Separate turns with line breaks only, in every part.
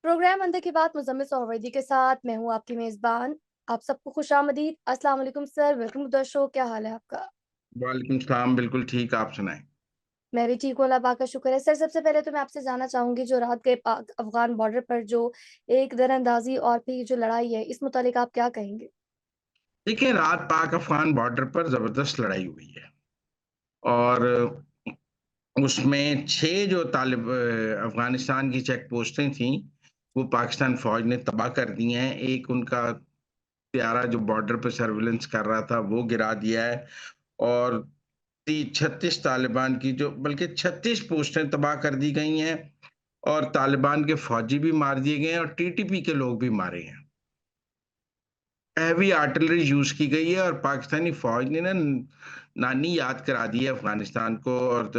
Programme अंदर की बात मुज़म्मिल सोहरवर्दी के साथ मैं हूँ आपकी मेज़बान। आप सबको खुशामदीद। अस्सलाम वालेकुम sir, welcome to the show. क्या हाल है आपका?
वालेकुम सलाम, बिल्कुल ठीक, आप सुनाएँ?
मैं भी ठीक हूँ, अल्लाह पाक का शुक्र है। सर, सबसे पहले तो मैं आपसे जानना चाहूँगी जो रात गए पाक अफ़गान बॉर्डर पर जो एक दरअंदाज़ी और फिर ये जो लड़ाई है, इस मुतालिक आप क्या कहेंगे?
देखिए, रात पाक-अफ़गान बॉर्डर पर ज़बरदस्त लड़ाई हुई है और उसमें 6 जो अफ़गानिस्तान की चेक पोस्टें थीं, वो पाकिस्तान फ़ौज ने तबाह कर दी हैं। एक उनका प्यारा जो बॉर्डर पे सर्विलेंस कर रहा था, वो गिरा दिया है और ती 36 तालिबान की जो बल्कि 36 पोस्टें तबाह कर दी गई हैं और तालिबान के फ़ौजी भी मार दिए गए हैं और टीटीपी के लोग भी मारे हैं। हैवी आर्टिलरी यूज़ की गई है और पाकिस्तानी फ़ौज ने ना नानी याद करा दी है अफ़गानिस्तान को और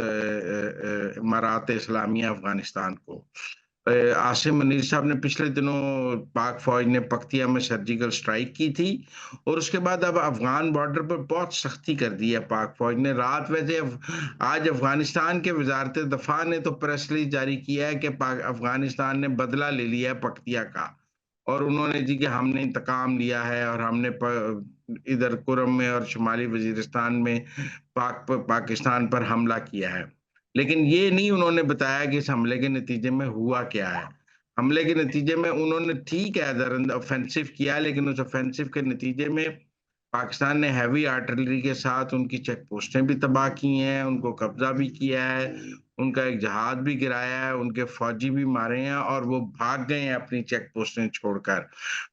इमारात इस्लामिया अफ़गानिस्तान को। आसिम मुनीर साहब ने पिछले दिनों पाक फ़ौज ने पक्तिया में सर्जिकल स्ट्राइक की थी और उसके बाद अब अफ़गान बॉर्डर पर बहुत सख्ती कर दी है पाक फ़ौज ने। रात वैसे आज अफ़गानिस्तान के वज़ारत दफ़ा ने तो प्रेस रिलीज़ जारी किया है कि पाक अफ़गानिस्तान ने बदला ले लिया है पक्तिया का। और उन्होंने जी कि हमने इंतकाम लिया है और हमने इधर कुरम में और शुमाली वजीरिस्तान में पाकिस्तान पर हमला किया है। लेकिन ये नहीं उन्होंने बताया कि इस हमले के नतीजे में हुआ क्या है। हमले के नतीजे में उन्होंने ठीक है ऑफेंसिव किया लेकिन उस ऑफेंसिव के नतीजे में पाकिस्तान ने हैवी आर्टिलरी के साथ उनकी चेक पोस्टें भी तबाह की हैं, उनको कब्ज़ा भी किया है, उनका एक जहाज़ भी गिराया है, उनके फ़ौजी भी मारे हैं और वो भाग गए हैं अपनी चेक पोस्टें छोड़कर।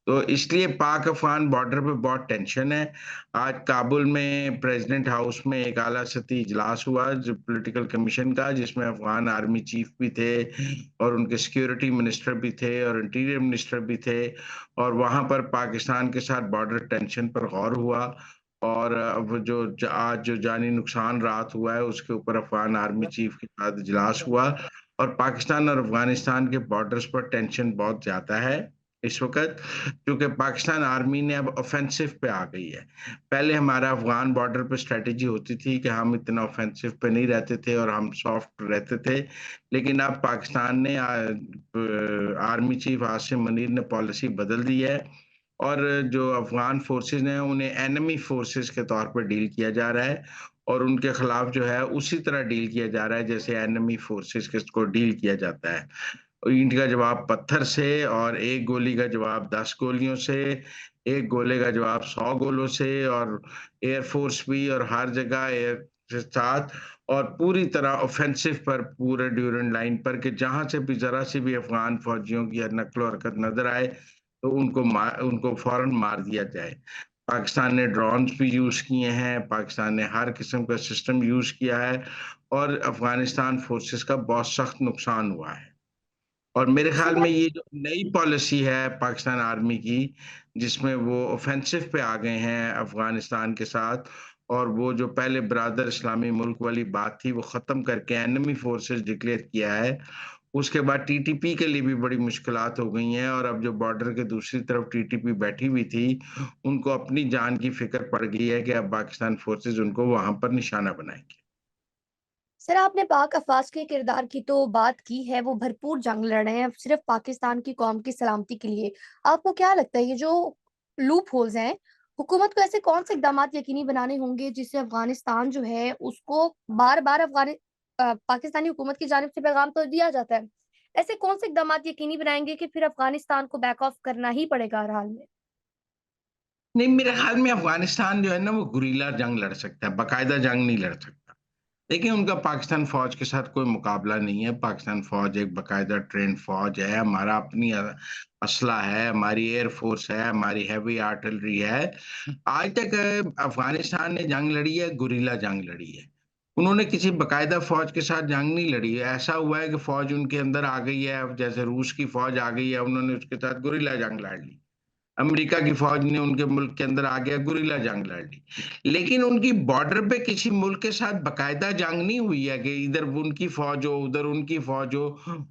तो इसलिए पाक-अफ़गान बॉर्डर पे बहुत टेंशन है। आज काबुल में प्रेसिडेंट हाउस में एक आला सतही इजलास हुआ जो पॉलिटिकल कमीशन का जिसमें अफ़गान आर्मी चीफ भी थे और उनके सिक्योरिटी मिनिस्टर भी थे और इंटीरियर मिनिस्टर भी थे और वहाँ पर पाकिस्तान के साथ बॉर्डर टेंशन पर गौर हुआ और अब आज जो जानी नुकसान रात हुआ है उसके ऊपर अफ़गान आर्मी चीफ के साथ इजलास हुआ और पाकिस्तान और अफ़गानिस्तान के बॉर्डर्स पर टेंशन बहुत ज़्यादा है इस वक़्त क्योंकि पाकिस्तान आर्मी ने अब ऑफ़ेंसिव पे आ गई है। पहले हमारा अफ़गान बॉर्डर पे स्ट्रैटेजी होती थी कि हम इतना ऑफ़ेंसिव पे नहीं रहते थे और हम सॉफ्ट रहते थे। लेकिन अब पाकिस्तान ने आर्मी चीफ आसिम मुनीर ने पॉलिसी बदल दी है और जो अफ़गान फ़ोर्सेज़ हैं उन्हें एनिमी फ़ोर्सेज़ के तौर पर डील किया जा रहा है और उनके खिलाफ जो है उसी तरह डील किया जा रहा है जैसे एनिमी फ़ोर्सेज़ के को डील किया जाता है। ईंट का जवाब पत्थर से और 1 गोली का जवाब 10 गोलियों से, 1 गोले का जवाब 100 गोलों से और एयर फ़ोर्स भी और हर जगह एयर के साथ और पूरी तरह ऑफ़ेंसिव पर पूरे ड्यूरेंट लाइन पर कि जहाँ से भी ज़रा-सी भी अफ़गान फ़ौजियों की नक़्ल-ओ-हरकत नज़र आए, तो उनको फ़ौरन मार दिया जाए। पाकिस्तान ने ड्रोन्स भी यूज़ किए हैं, पाकिस्तान ने हर किस्म का सिस्टम यूज़ किया है और अफ़गानिस्तान फ़ोर्सेस का बहुत सख्त नुकसान हुआ है। और मेरे ख़्याल
सर
में
आप
ये जो नई पॉलिसी है पाकिस्तान आर्मी की, जिसमें वो ऑफ़ेंसिव पे आ गए हैं अफ़गानिस्तान के साथ और वो जो पहले ब्रादर इस्लामी मुल्क वाली बात थी, वो ख़त्म करके एनिमी फ़ोर्सेस डिक्लेयर किया है। उसके बाद टीटीपी के लिए भी बड़ी मुश्किलात हो गई हैं और अब जो बॉर्डर के दूसरी तरफ टीटीपी बैठी हुई थी, उनको अपनी जान की फ़िक्र पड़ गई है कि अब पाकिस्तान फ़ोर्सेस उनको वहाँ पर निशाना बनाएँगे।
सर आपने पाक अफ़वाज के किरदार की तो बात की है, वो भरपूर जंग लड़ रहे हैं सिर्फ़ पाकिस्तान की कौम की सलामती के लिए। आपको क्या लगता है ये जो लूप होल्स हैं, हुकूमत को ऐसे कौन से इक़दामात यकीनी बनाने होंगे जिससे अफ़गानिस्तान जो है उसको बार-बार पाकिस्तानी हुकूमत की जानिब से पैगाम तो दिया जाता है। ऐसे कौन से इक़दामात यकीनी बनाएँगे कि फिर अफ़गानिस्तान को बैक ऑफ करना ही पड़ेगा हर हाल में?
नहीं, मेरे ख़्याल में अफ़गानिस्तान जो है ना, वो गुरिल्ला जंग लड़ सकता है, बाकायदा जंग नहीं लड़ सकता। देखिए, उनका पाकिस्तान फ़ौज के साथ कोई मुकाबला नहीं है। पाकिस्तान फ़ौज एक बाकायदा ट्रेन्ड फ़ौज है, हमारा अपनी असला है, हमारी एयर फ़ोर्स है, हमारी हेवी आर्टिलरी है। आज तक अफ़गानिस्तान ने जंग लड़ी है, गुरिल्ला जंग लड़ी है। उन्होंने किसी बाकायदा फ़ौज के साथ जंग नहीं लड़ी है। ऐसा हुआ है कि फ़ौज उनके अंदर आ गई है, अब जैसे रूस की फ़ौज आ गई है, उन्होंने उसके साथ गुरिल्ला जंग लड़ ली। अमेरिका की फ़ौज ने उनके मुल्क के अंदर आ गया गुरिल्ला जंग लड़ ली। लेकिन उनकी बॉर्डर पे किसी मुल्क के साथ बाकायदा जंग नहीं हुई है कि इधर उनकी फ़ौज हो, उधर उनकी फ़ौज हो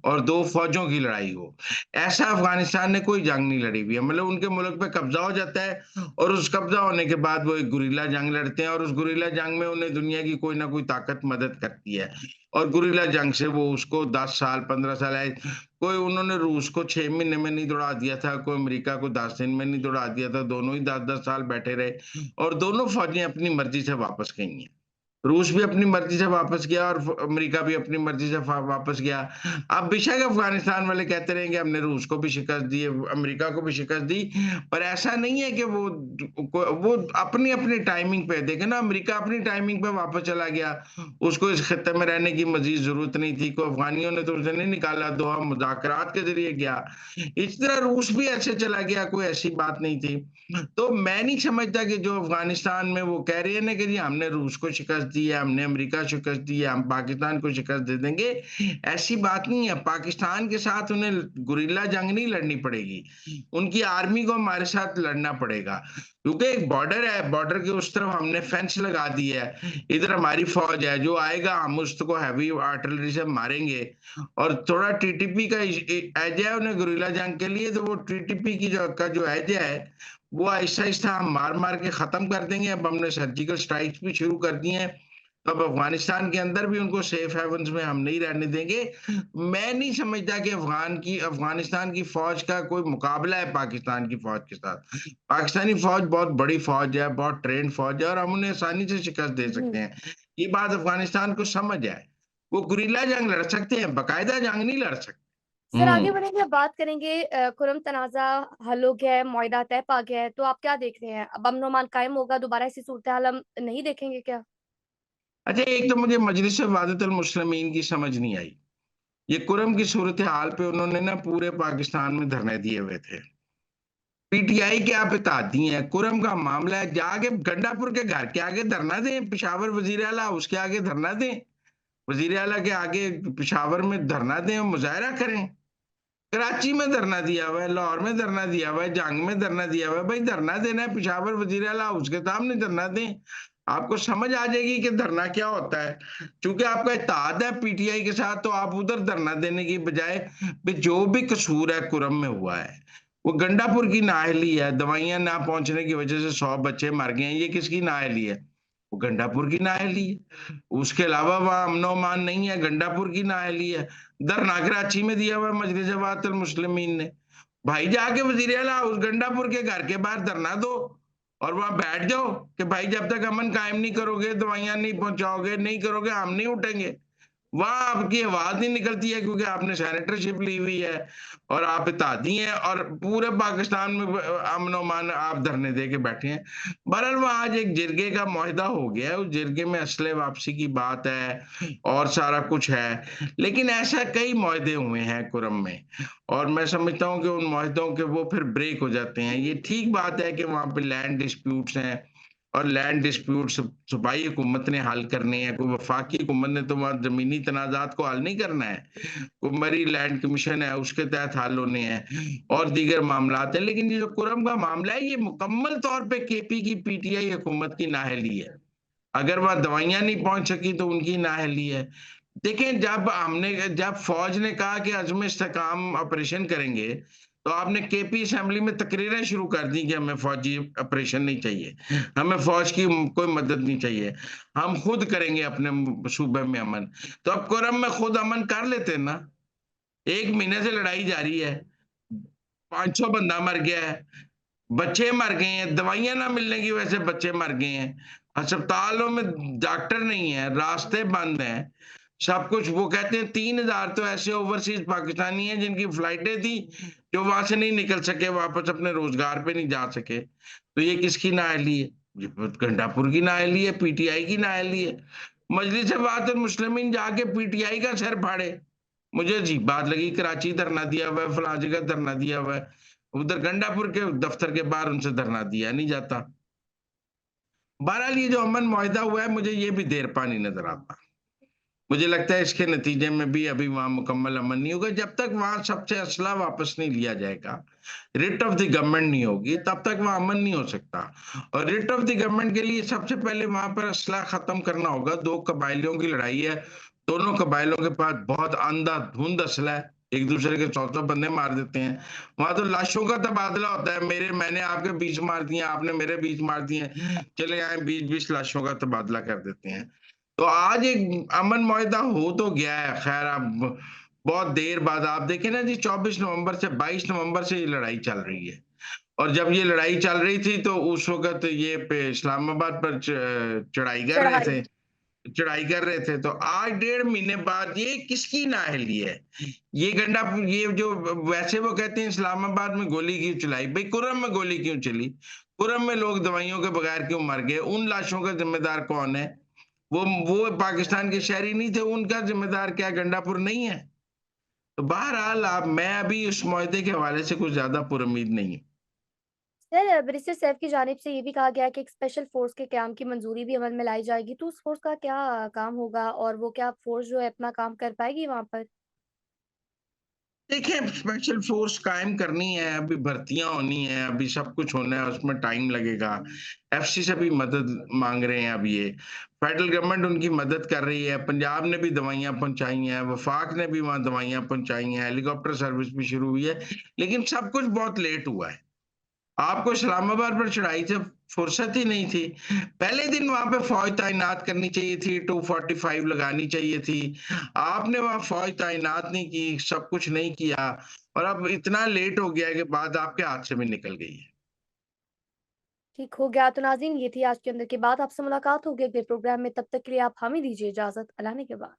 और 2 फ़ौजों की लड़ाई हो। ऐसा अफ़गानिस्तान ने कोई जंग नहीं लड़ी हुई है। मतलब उनके मुल्क पे कब्ज़ा हो जाता है और उस कब्ज़ा होने के बाद वो एक गुरिल्ला जंग लड़ते हैं और उस गुरिल्ला जंग में उन्हें दुनिया की कोई ना कोई ताकत मदद करती है। और गुरिल्ला जंग से वो उसको 10 साल 15 साल है। कोई उन्होंने रूस को 6 महीने में नहीं दौड़ा दिया था, कोई अमेरिका को 10 दिन में नहीं दौड़ा दिया था, दोनों ही 10-10 साल बैठे रहे और दोनों फौजें अपनी मर्जी से वापस गई हैं। रूस भी अपनी मर्जी से वापस गया और अमेरिका भी अपनी मर्जी से वापस गया। अब बेशक अफगानिस्तान वाले कहते रहे कि हमने रूस को भी शिकस्त दी, अमेरिका को भी शिकस्त दी, पर ऐसा नहीं है कि वो अपनी अपनी टाइमिंग पे देखे ना। अमेरिका अपनी टाइमिंग पे वापस चला गया, उसको इस खत्ते में रहने की मजीद जरूरत नहीं थी, को अफगानियों ने तो उसे नहीं निकाला, दोहा मुज़ाकरात के जरिए गया। इस तरह रूस भी ऐसे चला गया, कोई ऐसी बात नहीं थी। तो मैं नहीं समझता कि जो अफगानिस्तान में वो कह रही है ना कि जी हमने रूस को शिकस्त दी है, हमने अमेरिका शिकस्त दी है, हम पाकिस्तान को शिकस्त दे देंगे, ऐसी बात नहीं है। पाकिस्तान के साथ उन्हें गुरिल्ला जंग नहीं लड़नी पड़ेगी, उनकी आर्मी को हमारे साथ लड़ना पड़ेगा, क्योंकि एक बॉर्डर है, बॉर्डर के उस तरफ हमने फेंस लगा दी है, इधर हमारी फौज है, जो आएगा हम उसको हैवी आर्टिलरी से मारेंगे। और थोड़ा टीटीपी का एज है उन्हें गुरिल्ला जंग के लिए, तो वो टीटीपी की जो एज है वो आहिस्ता-आहिस्ता हम मार-मार के खत्म कर देंगे। अब हमने सर्जिकल स्ट्राइक्स भी शुरू कर दी हैं। अब अफ़गानिस्तान के अंदर भी उनको सेफ हेवन्स में हम नहीं रहने देंगे। मैं नहीं समझता कि अफ़गानिस्तान की फ़ौज का कोई मुकाबला है पाकिस्तान की फ़ौज के साथ। पाकिस्तानी फ़ौज बहुत बड़ी फ़ौज है, बहुत ट्रेन्ड फ़ौज है और हम उन्हें आसानी से शिकस्त दे
जी।
सकते हैं। ये बात अफ़गानिस्तान को समझ है। वो गुरिल्ला जंग लड़ सकते हैं, बाकायदा जंग नहीं लड़ सकते।
सर आगे
हुँ।
बढ़ेंगे, अब बात करेंगे कुरम तनाज़ा हल हो गया है, मुआहिदा तय पा गया है, तो आप क्या देख रहे हैं? अब अमन-ओ-अमान कायम होगा, दोबारा ऐसी सूरत-ए-हाल हम नहीं देखेंगे क्या?
अच्छा, एक तो मुझे मजलिस वादतुल मुस्लिमीन की समझ नहीं आई। ये कुरम की सूरत-ए-हाल पे उन्होंने ना पूरे पाकिस्तान में धरने दिए हुए थे। पीटीआई के आप इत्तेहादी हैं, कुरम का मामला है, जाके गंडापुर के घर के आगे धरना दें, पेशावर वज़ीर आला उसके आगे धरना दें। वज़ीर आला के आगे पेशावर में धरना दें और मुज़ाहरा करें। कराची में धरना दिया हुआ है, लाहौर में धरना दिया हुआ है, जंग में धरना दिया हुआ है। भाई धरना देना है, पेशावर वज़ीर आला उसके सामने धरना दें। आपको समझ आ जाएगी कि धरना क्या होता है। चूँकि आपका इत्तेहाद है पीटीआई के साथ, तो आप उधर धरना देने की बजाय भी जो भी कसूर है कुरम में हुआ है, वो गंडापुर की नाअहली है, दवाइयाँ ना पहुँचने की वजह से 100 बच्चे मर गए हैं, ये किसकी नाअहली है? वो गंडापुर की नाअहली है। उसके अलावा वहाँ अमन-ओ-अमान नहीं है, गंडापुर की नाअहली है। धरना कराची में दिया हुआ है मजलिस वफ़ाक़िल मुस्लिमीन ने। भाई जाके वज़ीर आला उस गंडापुर के घर के बाहर धरना दो और वहाँ बैठ जाओ कि भाई जब तक अमन कायम नहीं करोगे, दवाइयाँ नहीं पहुँचाओगे, नहीं करोगे, हम नहीं उठेंगे। वहाँ आपकी आवाज़ नहीं निकलती है क्योंकि आपने सेनेटरशिप ली हुई है और आप इत्तेहादी हैं और पूरे पाकिस्तान में अमन-ओ-अमान आप धरने दे के बैठे हैं। बहरहाल वहाँ आज एक जिरगे का मुआहिदा हो गया है, उस जिरगे में असले वापसी की बात है और सारा कुछ है। लेकिन ऐसा कई मुआहिदे हुए हैं कुरम में और मैं समझता हूँ कि उन मुआहिदों के वो फिर ब्रेक हो जाते हैं। ये ठीक बात है कि वहाँ पे लैंड डिस्प्यूट्स हैं और लैंड डिस्प्यूट्स सूबाई हुकूमत ने हल करने हैं, कोई वफाकी हुकूमत ने तो वहाँ ज़मीनी तनाज़ात को हल नहीं करना है। कोई मरी लैंड कमीशन है, उसके तहत हल होने हैं और दीगर मामलात हैं। लेकिन ये जो कुरम का मामला है, ये मुकम्मल तौर पे केपी की पीटीआई हुकूमत की नाअहली है। अगर वहाँ दवाइयाँ नहीं पहुँच सकी तो उनकी नाअहली है। देखें जब फ़ौज ने कहा कि अज़्म इस्तेहकाम ऑपरेशन करेंगे, तो आपने केपी असेंबली में तकरीरें शुरू कर दी कि हमें फ़ौजी ऑपरेशन नहीं चाहिए, हमें फ़ौज की कोई मदद नहीं चाहिए, हम खुद करेंगे अपने सूबे में अमन। तो अब कुरम में खुद अमन कर लेते ना, 1 महीने से लड़ाई जारी है, 500 बंदा मर गया है। बच्चे मर गए हैं, दवाइयाँ ना मिलने की वजह से बच्चे मर गए हैं। अस्पतालों में डॉक्टर नहीं है, रास्ते बंद हैं, सब कुछ वो कहते हैं 3000 तो ऐसे ओवरसीज़ पाकिस्तानी हैं जिनकी फ्लाइटें थी, जो वहाँ से नहीं निकल सके, वापस अपने रोज़गार पे नहीं जा सके। तो ये किसकी नाअहली है? ये गंडापुर की नाअहली है, पीटीआई की नाअहली है। मजलिस वातुल मुस्लिमीन जाके पीटीआई का सर फाड़े। मुझे अजीब बात लगी, कराची धरना दिया हुआ है, फलाँ जगह धरना दिया हुआ है। उधर गंडापुर के दफ्तर के बाहर उनसे धरना दिया नहीं जाता। बहरहाल ये जो अमन मुआहिदा हुआ है, मुझे ये भी देर पानी नज़र आता। मुझे लगता है इसके नतीजे में भी अभी वहाँ मुकम्मल अमन नहीं होगा, जब तक वहाँ सबसे असला वापस नहीं लिया जाएगा, रिट ऑफ द गवर्नमेंट नहीं होगी, तब तक वहाँ अमन नहीं हो सकता। और रिट ऑफ द गवर्नमेंट के लिए सबसे पहले वहाँ पर असला खत्म करना होगा। 2 कबाइलियों की लड़ाई है, दोनों कबाइलों के पास बहुत अंधाधुंध असला है, एक-दूसरे के 100-100 बंदे मार देते हैं। वहाँ तो लाशों का तबादला होता है, मैंने आपके 20 मार दिए, आपने मेरे 20 मार दिए, चले आए 20-20 लाशों का तबादला कर देते हैं। तो आज एक अमन मुआहदा हो तो गया है। खैर अब बहुत देर बाद आप देखें ना जी, 24 नवंबर से 22 नवंबर से ये लड़ाई चल रही है। और जब ये लड़ाई चल रही थी तो उस वक़्त ये पे इस्लामाबाद पर चढ़ाई कर रहे
चढ़ाई।
थे। चढ़ाई कर रहे थे, तो आज 1.5 महीने बाद ये किसकी नाअहली है? ये जो वैसे वो कहते हैं इस्लामाबाद में गोली क्यों चलाई? भई कुर्रम में गोली क्यों चली? कुर्रम में लोग दवाइयों के बगैर क्यों मर गए? उन लाशों का ज़िम्मेदार कौन है? वो पाकिस्तान के शहरी नहीं थे, उनका ज़िम्मेदार क्या गंडापुर नहीं है? तो बहरहाल आप मैं अभी उस मुआहदे के हवाले से कुछ ज़्यादा पुरुम्मीद नहीं हूँ।
सर, बैरिस्टर सैफ की जानिब से ये भी कहा गया है कि एक स्पेशल फोर्स के क़याम की मंजूरी भी अमल में लाई जाएगी, तो उस फोर्स का क्या काम होगा और वो क्या फोर्स जो है अपना काम कर पाएगी वहाँ पर?
देखिए, स्पेशल फ़ोर्स कायम करनी है, अभी भर्तियाँ होनी हैं, अभी सब कुछ होना है, उसमें टाइम लगेगा। एफसी से भी मदद माँग रहे हैं अब ये। फेडरल गवर्नमेंट उनकी मदद कर रही है, पंजाब ने भी दवाइयाँ पहुँचाई हैं, वफ़ाक ने भी वहाँ दवाइयाँ पहुँचाई हैं, हेलीकॉप्टर सर्विस भी शुरू हुई है, लेकिन सब कुछ बहुत लेट हुआ है। आपको इस्लामाबाद पर चढ़ाई से फुर्सत ही नहीं थी। पहले दिन वहाँ पे फ़ौज तैनात करनी चाहिए थी, 245 लगानी चाहिए थी। आपने वहाँ फ़ौज तैनात नहीं की, सब कुछ नहीं किया और अब इतना लेट हो गया है कि बात आपके हाथ से भी निकल गई है।
ठीक हो गया। तो नाज़रीन, ये थी आज के अंदर की बात। आपसे मुलाकात होगी अगले प्रोग्राम में, तब तक के लिए आप हमें दीजिए इजाज़त। अल्लाह ने के बाद।